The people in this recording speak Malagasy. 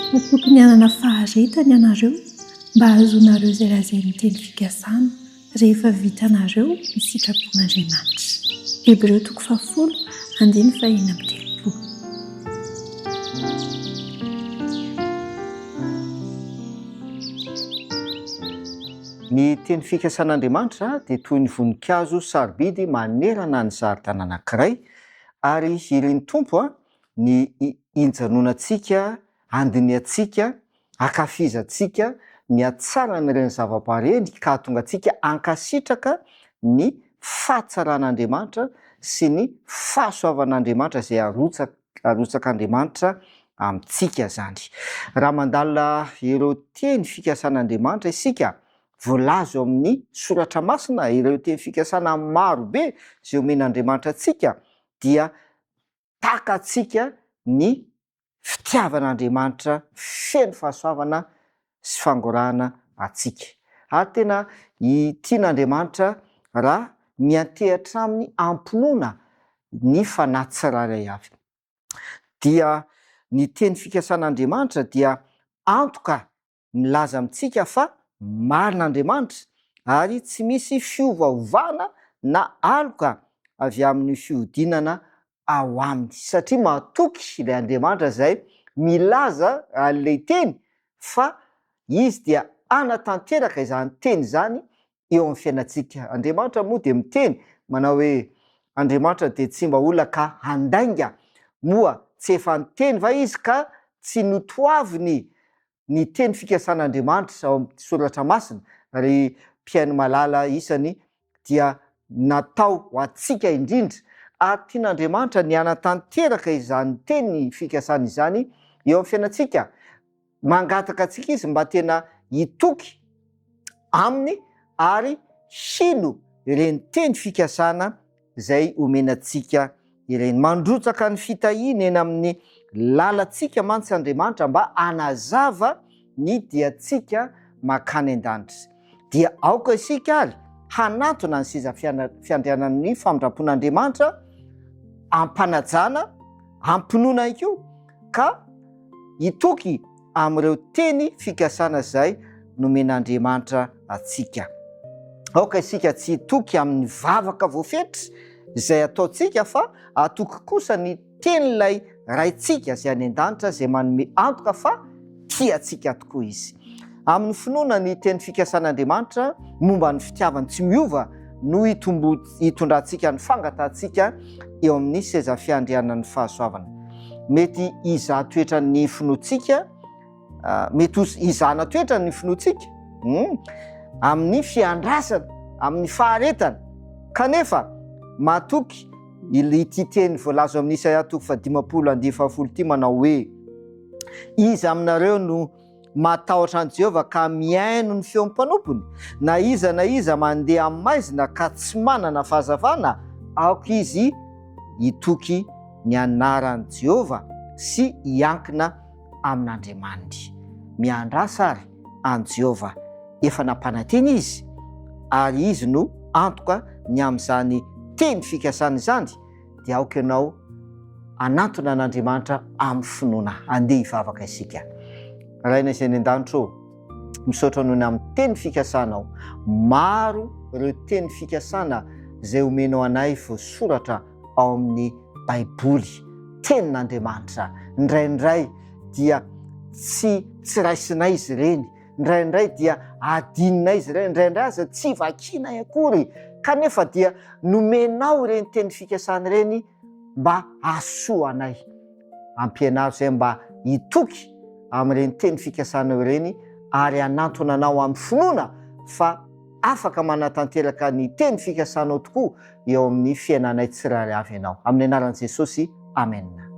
Tokony hanana faharetany ianareo mba ahazoanareo izay lazay ny teny fikasana rehefa vitanareo ny sitrapon'Andriamanitra. Hebreo 10:1-3. Ny teny fikasan'Andriamanitra dia toy ny voninkazo sarobidy manerana ny zaridaina anankiray, ary ireny tompo ny injanonantsika, andiniantsika, akafizantsika ny hatsaran'ireny zavabareny ka tonga antsika ankasitraka ny fahatsaran'Andriamanitra sy ny fahasoavan'Andriamanitra izay arotsak'Andriamanitra amintsika zany. Raha mandalina ireo teny fikasan'Andriamanitra isika, voalazo amin'ny soratra masina ireo teny fikasana marobe izay omen'Andriamanitra antsika, dia takatsika ny fitiavan'Andriamanitra, feno fahasoavana sy fangorahana atsika. Ary tena tian'Andriamanitra raha miantehatra aminy ampinoana ny fanahy tsirairay avy. Dia ny teny fikasan'Andriamanitra dia antoka milaza amintsika fa marin'Andriamanitra ary tsy misy fiovaovana na aloka avy amin'ny fiodinana ao aminy, satria mahatoky ilay Andriamanitra izay milaza an'ilay teny fa izy dia anatanteraka izany teny izany eo amin'ny fiainantsika. Andriamanitra moa dia miteny manao hoe Andriamanitra dia tsy mba olona ka handainga, moa tsy efa niteny va izy ka tsy notoaviny ny teny fikasan'Andriamanitra ao amin'ny soratra masina. Ary mpiaino malala isany dia natao ho antsika indrindra, ary tian'Andriamanitra ny anatanteraka izany teny fikasana izany eo amin'ny fiainantsika, mangataka antsika izy mba tena hitoky aminy ary hino ireny teny fikasana izay omenantsika ireny, mandrotsaka ny fitahiana eny amin'ny lalantsika mantsy Andriamanitra mba hanazava ny diantsika mankany an-danitra. Dia aoka isika ary hanatona ny seza fiandrianan'ny famindrapon'Andriamanitra, ampanajana, ampinoana ihany koa ka hitoky amin'ireo teny fikasana izay nomen'Andriamanitra atsika. Aoka isika tsy hitoky amin'ny vavaka voafetra izay ataontsika, fa atoky kosa ny tenylay raintsika izay any an-danitra izay manome antoka fa tiantsika tokoa izy. Amin'ny finoana ny teny fikasan'Andriamanitra momba ny fitiavany tsy miova no hitondrantsika ny fangatantsika eo amin'ny seza fiandrianan'ny fahasoavana. Mety izah toetra ny finoantsika, mety izahana toetra ny finoantsika amin'ny fiandrasana, amin'ny faharetana, kanefa mahatoky ity teny voalazo amin'ny Isaia 5:10 manao hoe iza aminareo no matahotra an' Jehova ka miaino ny feon'ny mpanompony, na iza mandeha amin'ny maizina ka tsy manana fahazavana, aoka izy hitoky ny anaran'i Jehova sy hiankina amin'Andriamanitra. Miandrasa ary an Jehova, efa nampananteny izy, ary izy no antoka ny amin'izany teny fikasana izany, dia aoka ianao anatona an'Andriamanitra amin'ny finoana. Andeha hivavaka isika. Raina izay ny an-danitra misaotra noho ny amin'ny teny fikasanao. Maro ireo teny fikasana izay omenao anay voasoratra ao amin'ny Baiboly, tenin'Andriamanitra. Indraindray dia tsy raisinay izy ireny, indraindray dia adinina izy ireny, indraindray aza tsy vakiana akory, kanefa dia nomenao ireny teny fikasana ireny mba hasoanay. Ampianaro izay mba hitoky amin'ireny teny fikasanao ireny, ary hanantona anao amin'ny finoana fa afaka manatanteraka ny teny fikasanao tokoa eo amin'ny fiainanay tsirairay avy ianao. Amin'ny anaran'i Jesosy, amen.